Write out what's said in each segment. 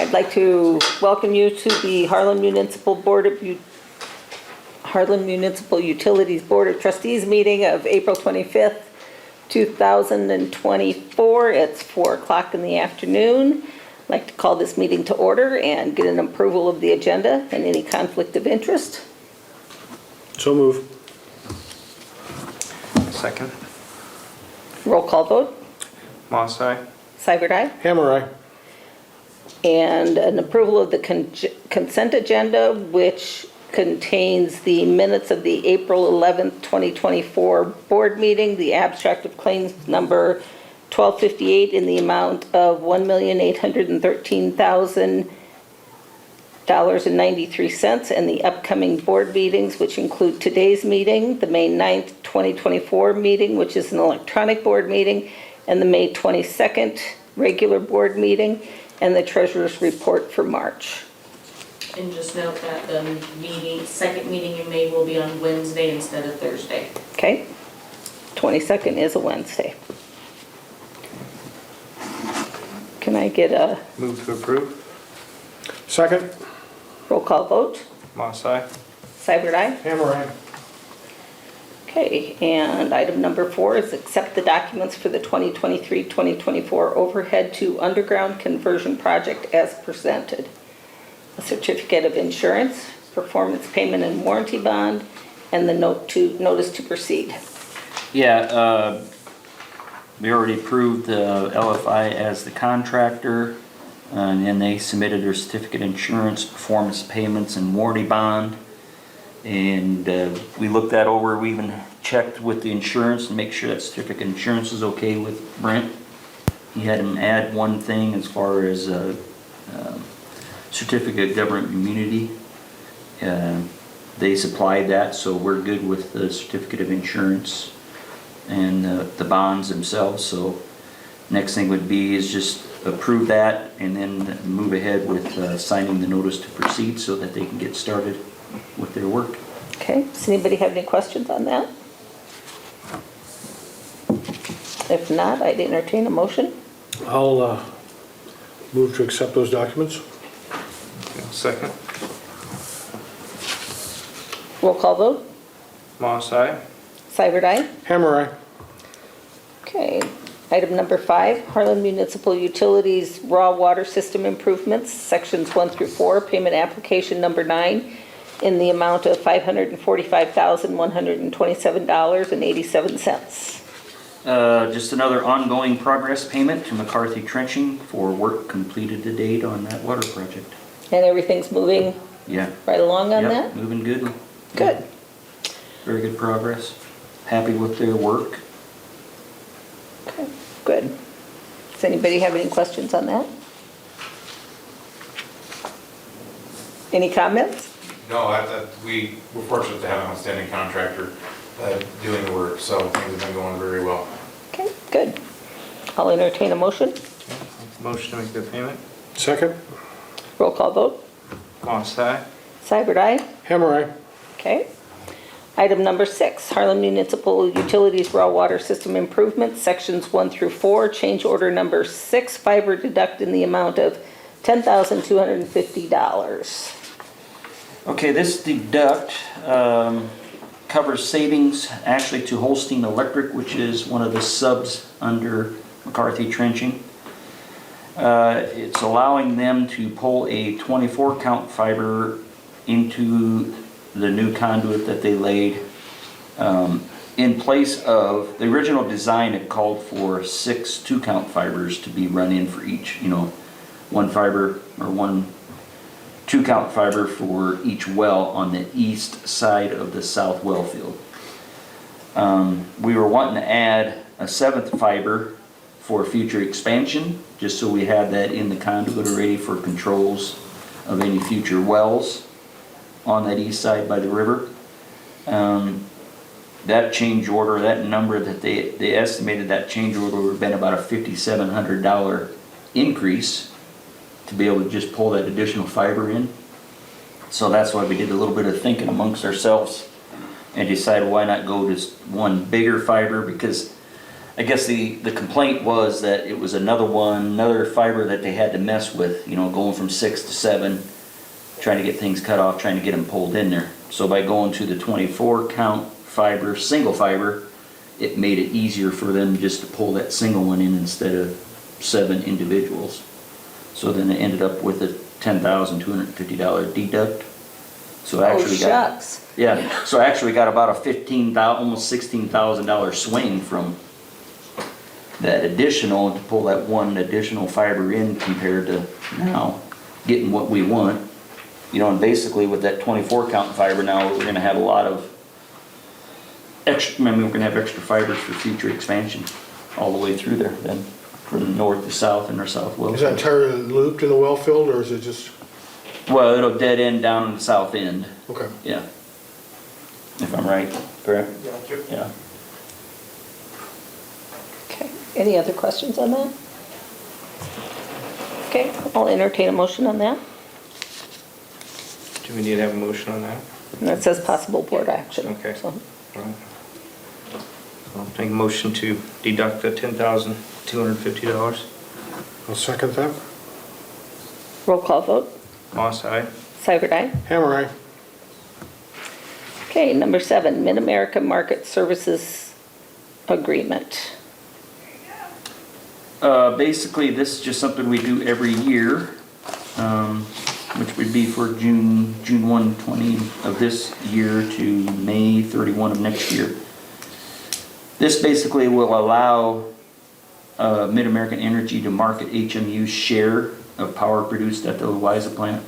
I'd like to welcome you to the Harlan Municipal Utilities Board of Trustees meeting of April 25th, 2024. It's 4 o'clock in the afternoon. I'd like to call this meeting to order and get an approval of the agenda and any conflict of interest. So move. Second. Roll call vote. Moss, aye. Seibert, aye. Hammer, aye. And an approval of the consent agenda, which contains the minutes of the April 11th, 2024 board meeting, the abstract of claims number 1258 in the amount of $1,813,000.93, and the upcoming board meetings, which include today's meeting, the May 9th, 2024 meeting, which is an electronic board meeting, and the May 22nd regular board meeting, and the treasurer's report for March. And just note that the second meeting in May will be on Wednesday instead of Thursday. Okay? 22nd is a Wednesday. Can I get a Move to approve. Second. roll call vote? Moss, aye. Seibert, aye. Hammer, aye. Okay, and item number 4 is accept the documents for the 2023-2024 overhead to underground conversion project as presented. A certificate of insurance, performance payment and warranty bond, and the notice to proceed. Yeah, we already approved the LFI as the contractor, and then they submitted their certificate of insurance, performance payments, and warranty bond. And we looked that over. We even checked with the insurance to make sure that certificate of insurance is okay with Brent. He had him add one thing as far as certificate of government immunity. They supplied that, so we're good with the certificate of insurance and the bonds themselves. So next thing would be is just approve that and then move ahead with signing the notice to proceed so that they can get started with their work. Okay, does anybody have any questions on that? If not, I'd entertain a motion. I'll move to accept those documents. Second. Roll call vote. Moss, aye. Seibert, aye. Hammer, aye. Okay, item number 5, Harlan Municipal Utilities Raw Water System Improvements, sections 1 through 4, payment application number 9, in the amount of $545,127.87. Just another ongoing progress payment to McCarthy Trenching for work completed to date on that water project. And everything's moving Yeah. right along on Yep, that? moving good. Good. Very good progress. Happy with their work. Okay, good. Does anybody have any questions on that? Any comments? No, we were fortunate to have an outstanding contractor doing the work, so things have been going very well. Okay, good. I'll entertain a motion. Motion to make the payment. Second. Roll call vote. Moss, aye. Seibert, aye. Hammer, aye. Okay. Item number 6, Harlan Municipal Utilities Raw Water System Improvements, sections 1 through 4, change order number 6, fiber deduct in the amount of $10,250. Okay, this deduct covers savings actually to Holstein Electric, which is one of the subs under McCarthy Trenching. It's allowing them to pull a 24 count fiber into the new conduit that they laid in place of the original design. It called for 6 2-count fibers to be run in for each, one fiber or one 2-count fiber for each well on the east side of the south well field. We were wanting to add a 7th fiber for future expansion, just so we had that in the conduit already for controls of any future wells on that east side by the river. That change order, that number that they estimated, that change order would have been about a $5,700 increase to be able to just pull that additional fiber in. So that's why we did a little bit of thinking amongst ourselves and decided why not go to one bigger fiber, because I guess the complaint was that it was another fiber that they had to mess with, you know, going from 6 to 7, trying to get things cut off, trying to get them pulled in there. So by going to the 24 count fiber, single fiber, it made it easier for them just to pull that single one in instead of 7 individuals. So then they ended up with a $10,250 deduct. So Oh, actually got, shucks. yeah, so actually got about a almost $16,000 swing from that additional, to pull that one additional fiber in compared to now getting what we want. You know, and basically with that 24 count fiber now, we're gonna have a lot of extra, I mean, we're gonna have extra fibers for future expansion all the way through there then, from north to south and our south well. Is that entirely looped in the well field, or is it just, Well, it'll dead end down in the south end, okay. yeah. If I'm right, correct? Yeah. Okay, any other questions on that? Okay, I'll entertain a motion on that. Do we need to have a motion on that? And that says possible board action. Okay. So, All right. I'll make a motion to deduct the $10,250. I'll second that. roll call vote. Moss, aye. Seibert, aye. Hammer, aye. Okay, number 7, Mid-America Market Services Agreement. Basically, this is just something we do every year, which would be for June 1, 20 of this year to May 31 of next year. This basically will allow Mid-American Energy to market HMU's share of power produced at the Louisa plant.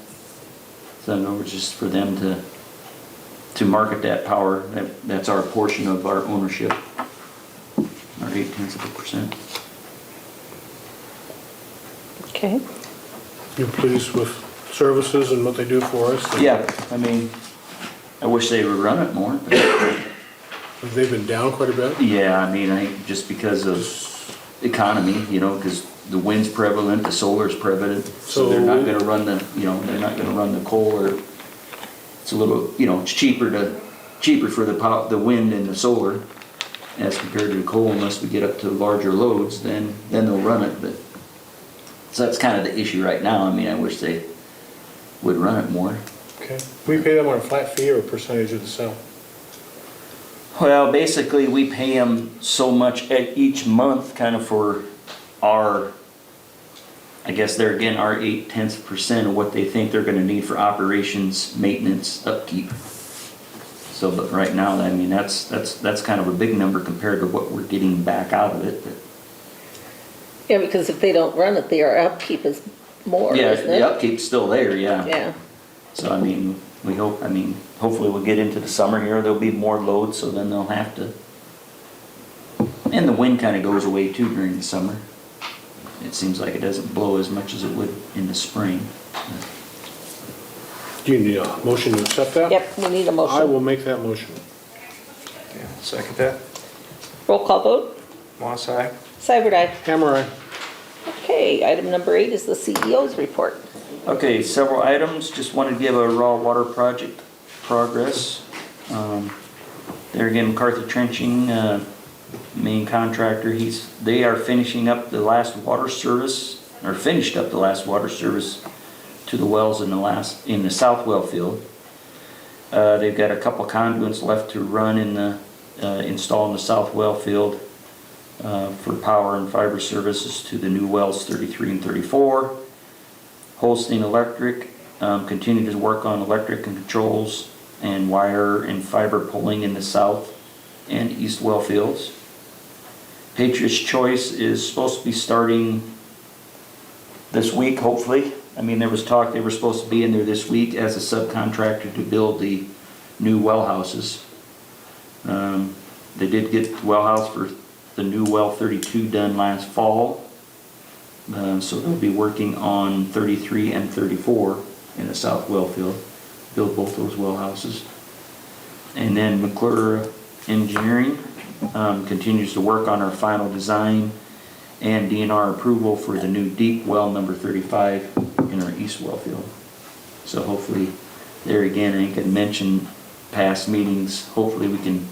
So in other words, just for them to market that power, that's our portion of our ownership, our 0.8%. Okay, You pleased with services and what they do for us? Yeah, I mean, I wish they would run it more. But Have they been down quite a bit? yeah, I mean, I think just because of economy, you know, because the wind's prevalent, the solar's prevalent, so they're not gonna run the, you know, they're not gonna run the coal, or it's a little, you know, it's cheaper for the wind and the solar as compared to the coal, unless we get up to larger loads, then they'll run it, but, so that's kind of the issue right now. I mean, I wish they would run it more. Okay. We pay them on a flat fee or a percentage of the sale? Well, basically, we pay them so much each month, kind of for our, I guess they're again, our 0.8% of what they think they're gonna need for operations, maintenance, upkeep. So, but right now, I mean, that's kind of a big number compared to what we're getting back out of it. But yeah, because if they don't run it, their upkeep is more, yeah, isn't it? the upkeep's still there, yeah. Yeah, So, I mean, we hope, I mean, hopefully we'll get into the summer here, there'll be more loads, so then they'll have to. And the wind kind of goes away too during the summer. It seems like it doesn't blow as much as it would in the spring. Do you need a motion to accept that? yep, we need a I motion. will make that motion. Yeah, second that. Roll call vote. Moss, aye. Seibert, aye. Hammer, aye. Okay, item number 8 is the CEO's report. Okay, several items, just wanted to give a raw water project progress. There again, McCarthy Trenching, main contractor, they are finishing up the last water service, or finished up the last water service to the wells in the south well field. They've got a couple conduits left to run install in the south well field for power and fiber services to the new wells 33 and 34. Holstein Electric continued to work on electric and controls and wire and fiber pulling in the south and east well fields. Patriot's Choice is supposed to be starting this week, hopefully. I mean, there was talk they were supposed to be in there this week as a subcontractor to build the new well houses. They did get the well house for the new well 32 done last fall. So they'll be working on 33 and 34 in the south well field, build both those well houses. And then McClure Engineering continues to work on our final design and DNR approval for the new deep well number 35 in our east well field. So hopefully, there again, I can mention past meetings, hopefully we can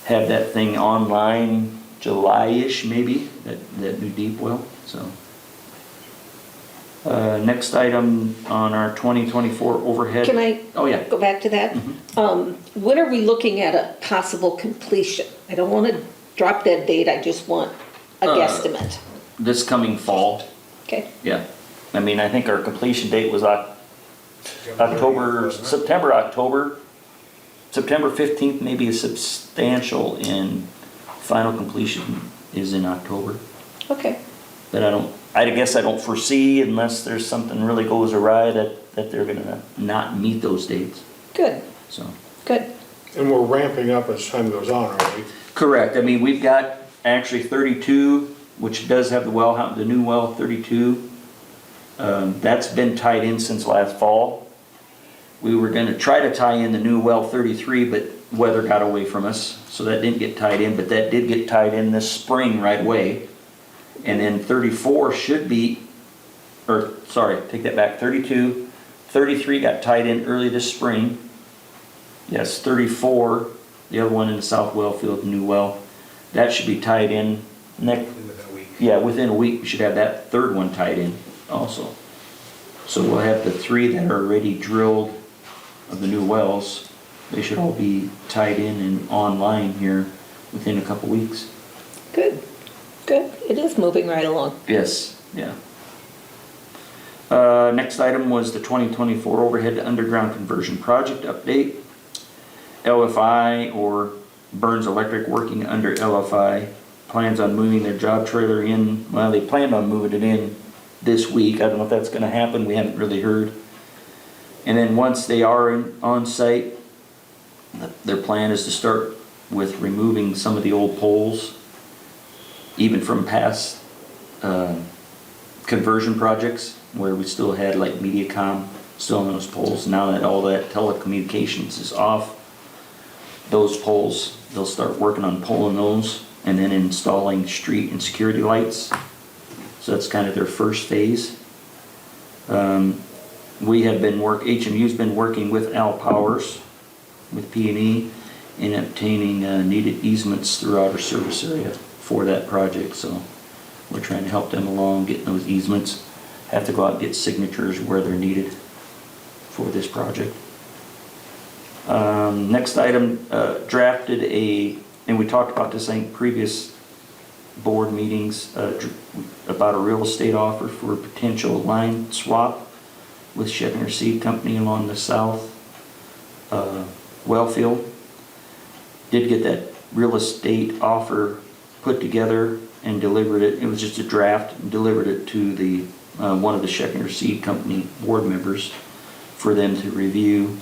have that thing online July-ish maybe, that new deep well, so. Next item on our 2024 overhead. Can I Oh, yeah. go back to that? When are we looking at a possible completion? I don't want to drop that date, I just want a guesstimate. This coming fall, Okay, yeah. I mean, I think our completion date was October, September, October. September 15th maybe is substantial, and final completion is in October. okay, But I guess I don't foresee, unless there's something really goes awry, that they're gonna not meet those dates, good, so. good. And we're ramping up as time goes on, are we? Correct, I mean, we've got actually 32, which does have the new well, 32. That's been tied in since last fall. We were gonna try to tie in the new well 33, but weather got away from us, so that didn't get tied in, but that did get tied in this spring right away. And then 34 should be, or sorry, take that back, 32, 33 got tied in early this spring. Yes, 34, the other one in the south well field, new well, that should be tied in next, Within a week. yeah, within a week, we should have that third one tied in also. So we'll have the 3 that are already drilled of the new wells. They should all be tied in and online here within a couple weeks. Good, good. It is moving right along. Yes, yeah. Next item was the 2024 overhead to underground conversion project update. LFI, or Burns Electric, working under LFI, plans on moving their job trailer in. Well, they planned on moving it in this week. I don't know if that's gonna happen, we haven't really heard. And then once they are on site, their plan is to start with removing some of the old poles, even from past conversion projects where we still had like MediaCom still on those poles. Now that all that telecommunications is off, those poles, they'll start working on pulling those and then installing street and security lights. So that's kind of their first phase. We have been HMU's been working with Al Powers, with P&E, in obtaining needed easements throughout our service area for that project. So we're trying to help them along getting those easements. Have to go out and get signatures where they're needed for this project. Next item, drafted and we talked about this in previous board meetings, about a real estate offer for a potential line swap with Shedner Seed Company along the south well field. Did get that real estate offer put together and delivered it. It was just a draft, and delivered it to the one of the Shedner Seed Company board members for them to review.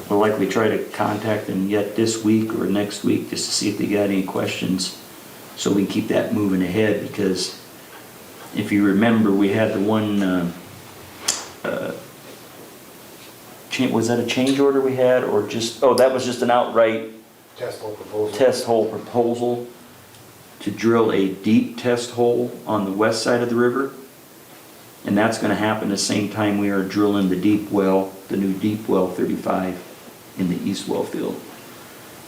We'll likely try to contact them yet this week or next week just to see if they got any questions, so we can keep that moving ahead. Because if you remember, we had the one, was that a change order we had, or just, oh, that was just an outright Test hole proposal. test hole proposal to drill a deep test hole on the west side of the river. And that's gonna happen the same time we are drilling the deep well, the new deep well 35 in the east well field.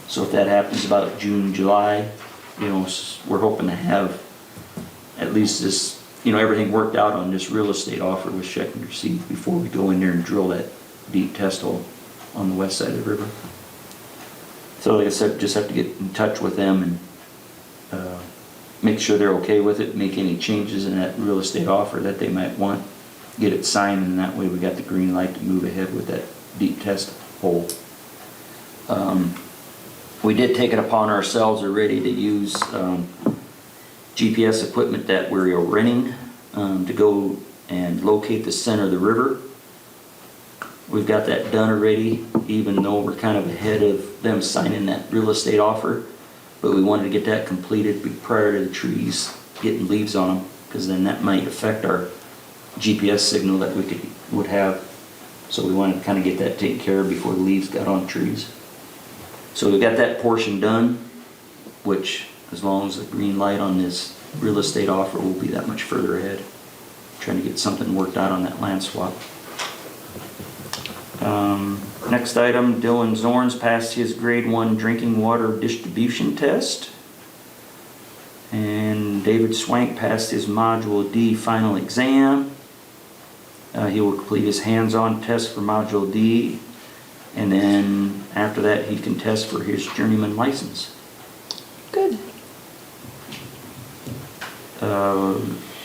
So if that happens about June, July, we're hoping to have at least this, everything worked out on this real estate offer with Shedner Seed before we go in there and drill that deep test hole on the west side of the river. So like I said, just have to get in touch with them and make sure they're okay with it, make any changes in that real estate offer that they might want, get it signed, and that way we got the green light to move ahead with that deep test hole. We did take it upon ourselves already to use GPS equipment that we're renting to go and locate the center of the river. We've got that done already, even though we're kind of ahead of them signing that real estate offer. But we wanted to get that completed prior to the trees getting leaves on them, because then that might affect our GPS signal that we would have. So we wanted to kind of get that taken care of before the leaves got on trees. So we got that portion done, which, as long as the green light on this real estate offer, will be that much further ahead. Trying to get something worked out on that land swap. Next item, Dylan Zorns passed his grade 1 drinking water distribution test. And David Swank passed his Module D final exam. He will complete his hands-on test for Module D, and then after that he can test for his journeyman license. Good.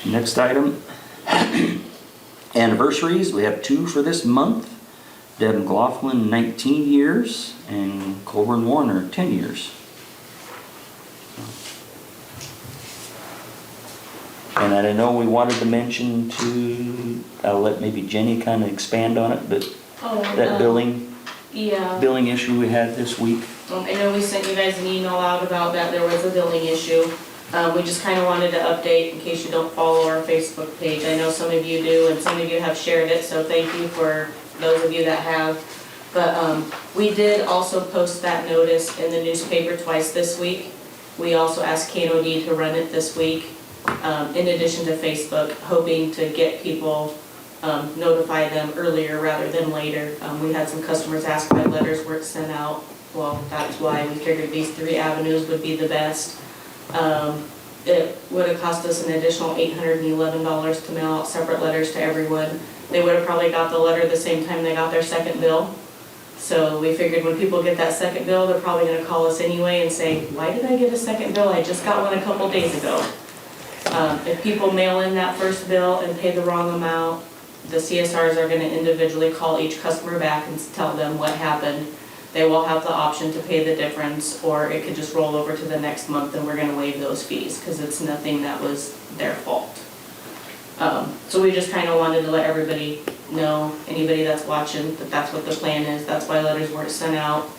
Next item, anniversaries. We have 2 for this month. Deb McLaughlin, 19 years, and Colburn Warner, 10 years. And I know we wanted to mention too, I'll let maybe Jenny kind of expand on it, but that billing issue we had this week. I know we sent you guys an email out about that, there was a billing issue. We just kind of wanted to update in case you don't follow our Facebook page. I know some of you do and some of you have shared it, so thank you for those of you that have. But we did also post that notice in the newspaper twice this week. We also asked KNOD to run it this week, in addition to Facebook, hoping to get people, notify them earlier rather than later. We had some customers ask why letters weren't sent out. Well, that's why we figured these 3 avenues would be the best. It would have cost us an additional $811 to mail out separate letters to everyone. They would have probably got the letter the same time they got their second bill. So we figured when people get that second bill, they're probably going to call us anyway and say, why did I get a second bill? I just got one a couple days ago. If people mail in that first bill and pay the wrong amount, the CSRs are going to individually call each customer back and tell them what happened. They will have the option to pay the difference, or it could just roll over to the next month and we're going to waive those fees because it's nothing that was their fault. So we just kind of wanted to let everybody know, anybody that's watching, that that's what the plan is. That's why letters weren't sent out.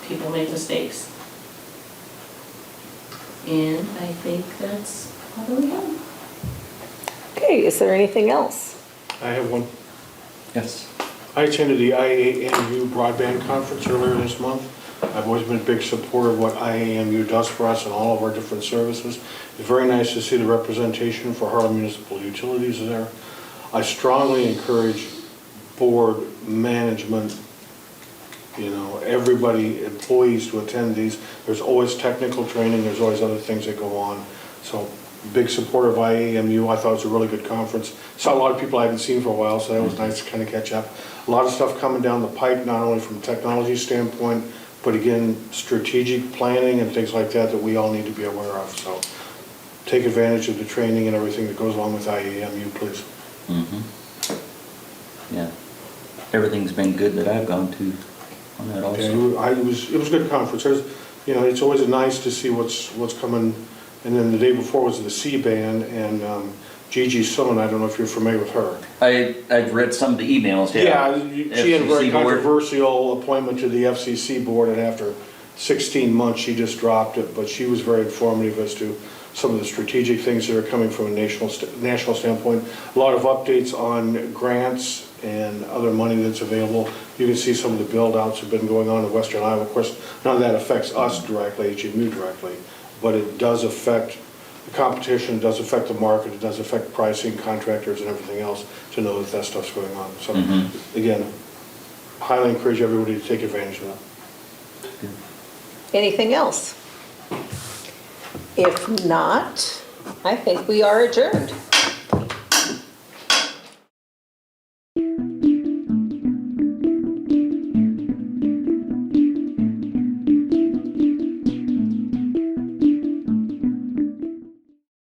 People make mistakes. And I think that's all that we have. Okay, is there anything else? I have one. Yes. I attended the IAMU Broadband Conference earlier this month. I've always been a big supporter of what IAMU does for us and all of our different services. It's very nice to see the representation for Harlan Municipal Utilities there. I strongly encourage board management, everybody, employees to attend these. There's always technical training, there's always other things that go on. So, big supporter of IAMU. I thought it was a really good conference. Saw a lot of people I hadn't seen for a while, so that was nice to kind of catch up. A lot of stuff coming down the pipe, not only from a technology standpoint, but again, strategic planning and things like that we all need to be aware of. So take advantage of the training and everything that goes along with IAMU, please. Mm-hmm. Yeah. Everything's been good that I've gone to on that also. Yeah, it was a good conference. It's always nice to see what's coming. And then the day before was the C-Band, and Gigi Summon, I don't know if you're familiar with her. I've read some of the emails. Yeah, she had a very FCC board. controversial appointment to the FCC board, and after 16 months, she just dropped it. But she was very informative as to some of the strategic things that are coming from a national standpoint. A lot of updates on grants and other money that's available. You can see some of the build-outs have been going on in Western Iowa. Of course, none of that affects us directly, HMU directly, but it does affect the competition, it does affect the market, it does affect pricing, contractors, and everything else to know that stuff's going on. So, again, highly encourage everybody to take advantage of that. Anything else? If not, I think we are adjourned.